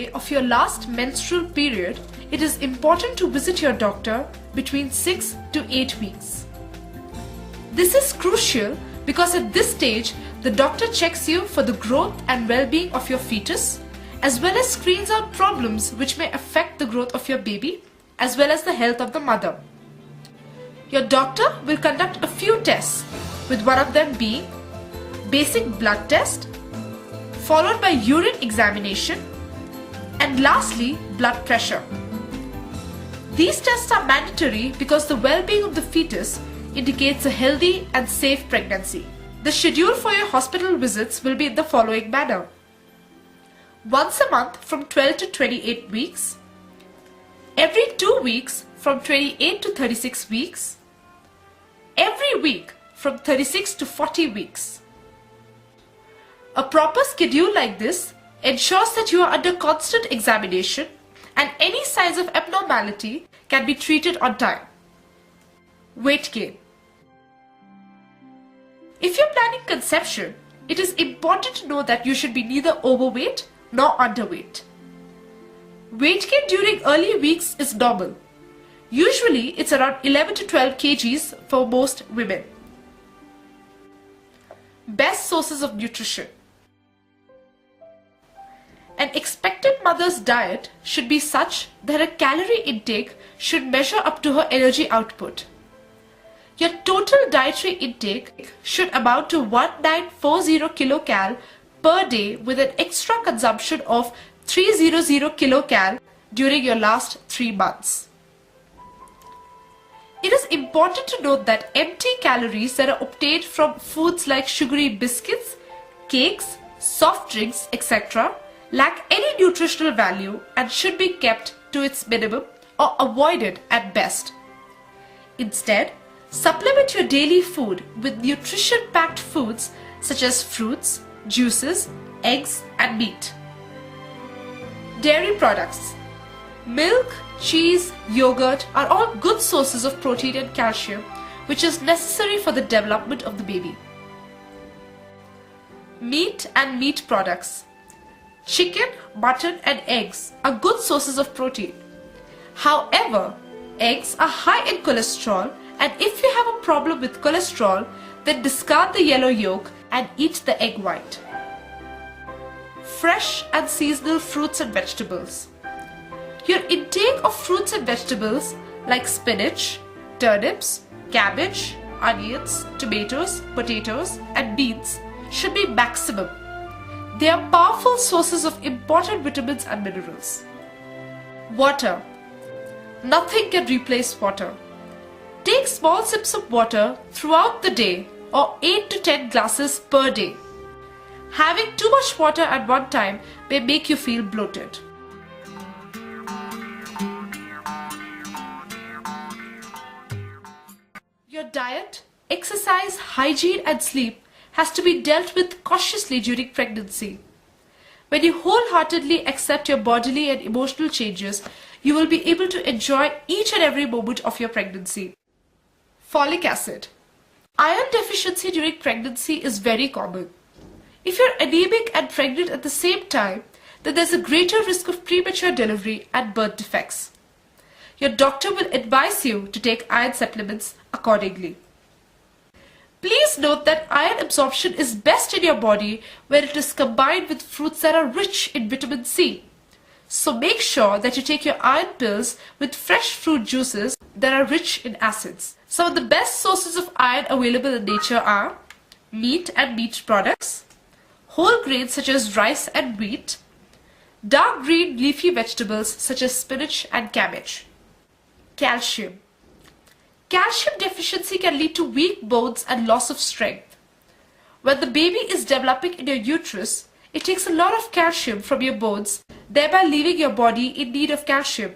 day of your last menstrual period, it is important to visit your doctor between 6 to 8 weeks. This is crucial because at this stage, the doctor checks you for the growth and well-being of your fetus, as well as screens out problems which may affect the growth of your baby, as well as the health of the mother. Your doctor will conduct a few tests, with one of them being basic blood test, followed by urine examination, and lastly, blood pressure. These tests are mandatory because the well-being of the fetus indicates a healthy and safe pregnancy. The schedule for your hospital visits will be in the following manner: once a month from 12 to 28 weeks, every 2 weeks from 28 to 36 weeks, every week from 36 to 40 weeks. A proper schedule like this ensures that you are under constant examination and any signs of abnormality can be treated on time. Weight gain. If you're planning conception, it is important to know that you should be neither overweight nor underweight. Weight gain during early weeks is normal. Usually, it's around 11 to 12 kgs for most women. Best sources of nutrition. An expectant mother's diet should be such that her calorie intake should measure up to her energy output. Your total dietary intake should amount to 1940 kcal per day with an extra consumption of 300 kcal during your last 3 months. It is important to note that empty calories that are obtained from foods like sugary biscuits, cakes, soft drinks, etc. lack any nutritional value and should be kept to its minimum or avoided at best. Instead, supplement your daily food with nutrition-packed foods such as fruits, juices, eggs, and meat. Dairy products. Milk, cheese, yogurt are all good sources of protein and calcium, which is necessary for the development of the baby. Meat and meat products. Chicken, mutton, and eggs are good sources of protein. However, eggs are high in cholesterol, and if you have a problem with cholesterol, then discard the yellow yolk and eat the egg white. Fresh and seasonal fruits and vegetables. Your intake of fruits and vegetables like spinach, turnips, cabbage, onions, tomatoes, potatoes, and beans should be maximum. They are powerful sources of important vitamins and minerals. Water. Nothing can replace water. Take small sips of water throughout the day or 8 to 10 glasses per day. Having too much water at one time may make you feel bloated. Your diet, exercise, hygiene, and sleep has to be dealt with cautiously during pregnancy. When you wholeheartedly accept your bodily and emotional changes, you will be able to enjoy each and every moment of your pregnancy. Folic acid. Iron deficiency during pregnancy is very common. If you're anemic and pregnant at the same time, then there's a greater risk of premature delivery and birth defects. Your doctor will advise you to take iron supplements accordingly. Please note that iron absorption is best in your body when it is combined with fruits that are rich in vitamin C. So make sure that you take your iron pills with fresh fruit juices that are rich in acids. Some of the best sources of iron available in nature are meat and meat products, whole grains such as rice and wheat, dark green leafy vegetables such as spinach and cabbage. Calcium. Calcium deficiency can lead to weak bones and loss of strength. When the baby is developing in your uterus, it takes a lot of calcium from your bones, thereby leaving your body in need of calcium.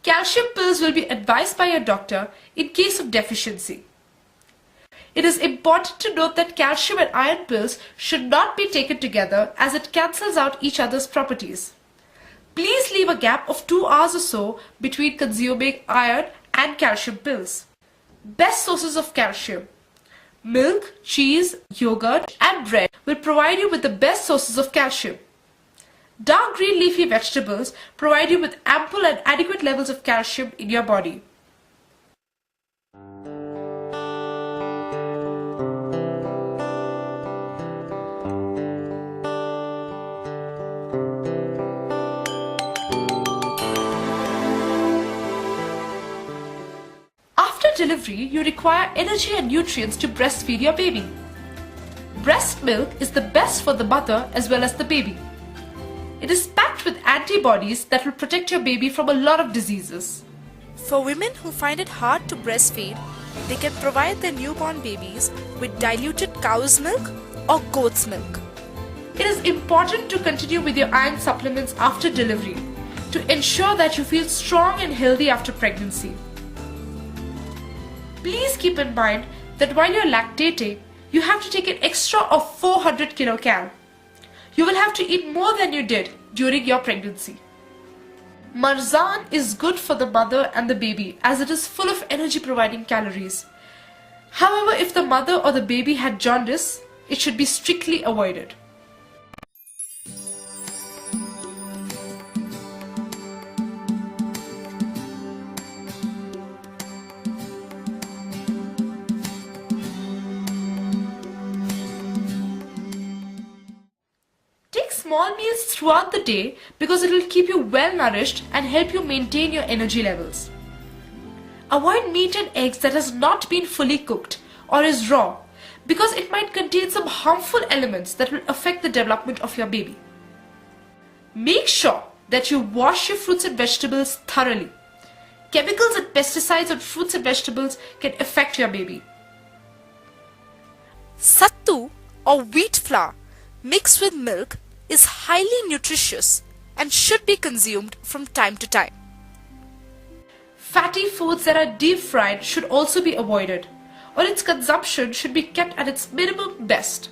Calcium pills will be advised by your doctor in case of deficiency. It is important to note that calcium and iron pills should not be taken together as it cancels out each other's properties. Please leave a gap of 2 hours or so between consuming iron and calcium pills. Best sources of calcium. Milk, cheese, yogurt, and bread will provide you with the best sources of calcium. Dark green leafy vegetables provide you with ample and adequate levels of calcium in your body. After delivery, you require energy and nutrients to breastfeed your baby. Breast milk is the best for the mother as well as the baby. It is packed with antibodies that will protect your baby from a lot of diseases. For women who find it hard to breastfeed, they can provide their newborn babies with diluted cow's milk or goat's milk. It is important to continue with your iron supplements after delivery to ensure that you feel strong and healthy after pregnancy. Please keep in mind that while you're lactating, you have to take an extra of 400 kcal. You will have to eat more than you did during your pregnancy. Marzan is good for the mother and the baby as it is full of energy providing calories. However, if the mother or the baby had jaundice, it should be strictly avoided. Take small meals throughout the day because it will keep you well nourished and help you maintain your energy levels. Avoid meat and eggs that has not been fully cooked or is raw because it might contain some harmful elements that will affect the development of your baby. Make sure that you wash your fruits and vegetables thoroughly. Chemicals and pesticides on fruits and vegetables can affect your baby. Sattu or wheat flour mixed with milk is highly nutritious and should be consumed from time to time. Fatty foods that are deep fried should also be avoided, or its consumption should be kept at its minimum best.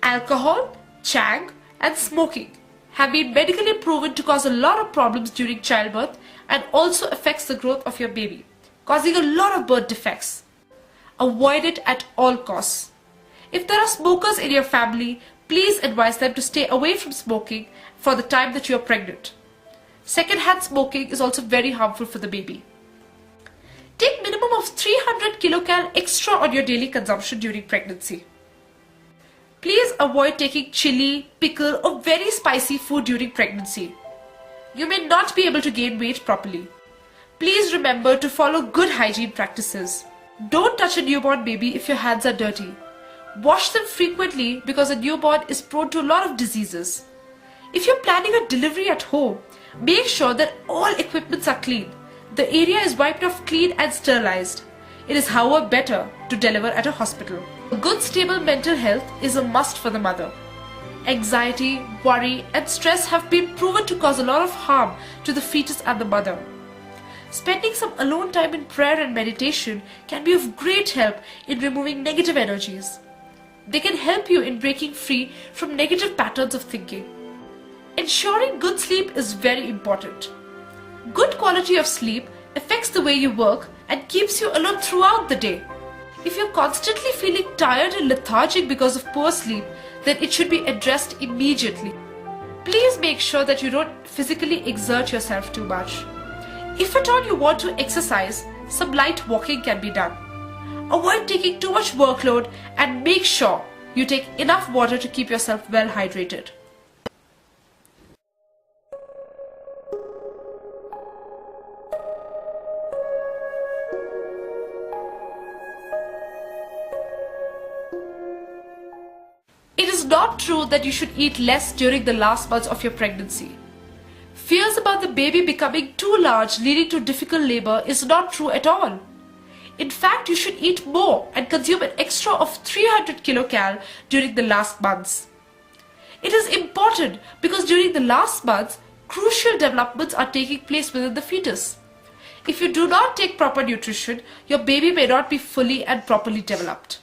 Alcohol, chang, and smoking have been medically proven to cause a lot of problems during childbirth and also affects the growth of your baby, causing a lot of birth defects. Avoid it at all costs. If there are smokers in your family, please advise them to stay away from smoking for the time that you are pregnant. Secondhand smoking is also very harmful for the baby. Take minimum of 300 kcal extra on your daily consumption during pregnancy. Please avoid taking chili, pickle or very spicy food during pregnancy. You may not be able to gain weight properly. Please remember to follow good hygiene practices. Don't touch a newborn baby if your hands are dirty. Wash them frequently because a newborn is prone to a lot of diseases. If you're planning a delivery at home, make sure that all equipments are clean. The area is wiped off clean and sterilized. It is, however, better to deliver at a hospital. A good stable mental health is a must for the mother. Anxiety, worry and stress have been proven to cause a lot of harm to the fetus and the mother. Spending some alone time in prayer and meditation can be of great help in removing negative energies. They can help you in breaking free from negative patterns of thinking. Ensuring good sleep is very important. Good quality of sleep affects the way you work and keeps you alert throughout the day. If you're constantly feeling tired and lethargic because of poor sleep, then it should be addressed immediately. Please make sure that you don't physically exert yourself too much. If at all you want to exercise, some light walking can be done. Avoid taking too much workload and make sure you take enough water to keep yourself well hydrated. It is not true that you should eat less during the last months of your pregnancy. Fears about the baby becoming too large leading to difficult labor is not true at all. In fact, you should eat more and consume an extra of 300 kcal during the last months. It is important because during the last months, crucial developments are taking place within the fetus. If you do not take proper nutrition, your baby may not be fully and properly developed.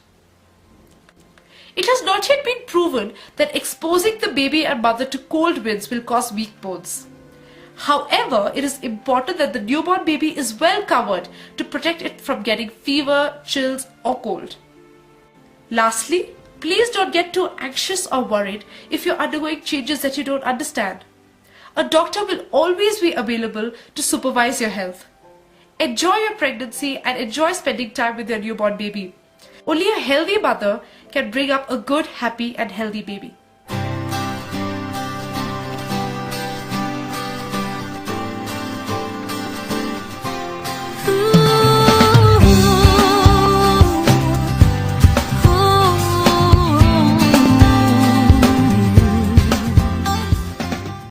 It has not yet been proven that exposing the baby and mother to cold winds will cause weak bones. However, it is important that the newborn baby is well covered to protect it from getting fever, chills or cold. Lastly, please don't get too anxious or worried if you're undergoing changes that you don't understand. A doctor will always be available to supervise your health. Enjoy your pregnancy and enjoy spending time with your newborn baby. Only a healthy mother can bring up a good, happy and healthy baby.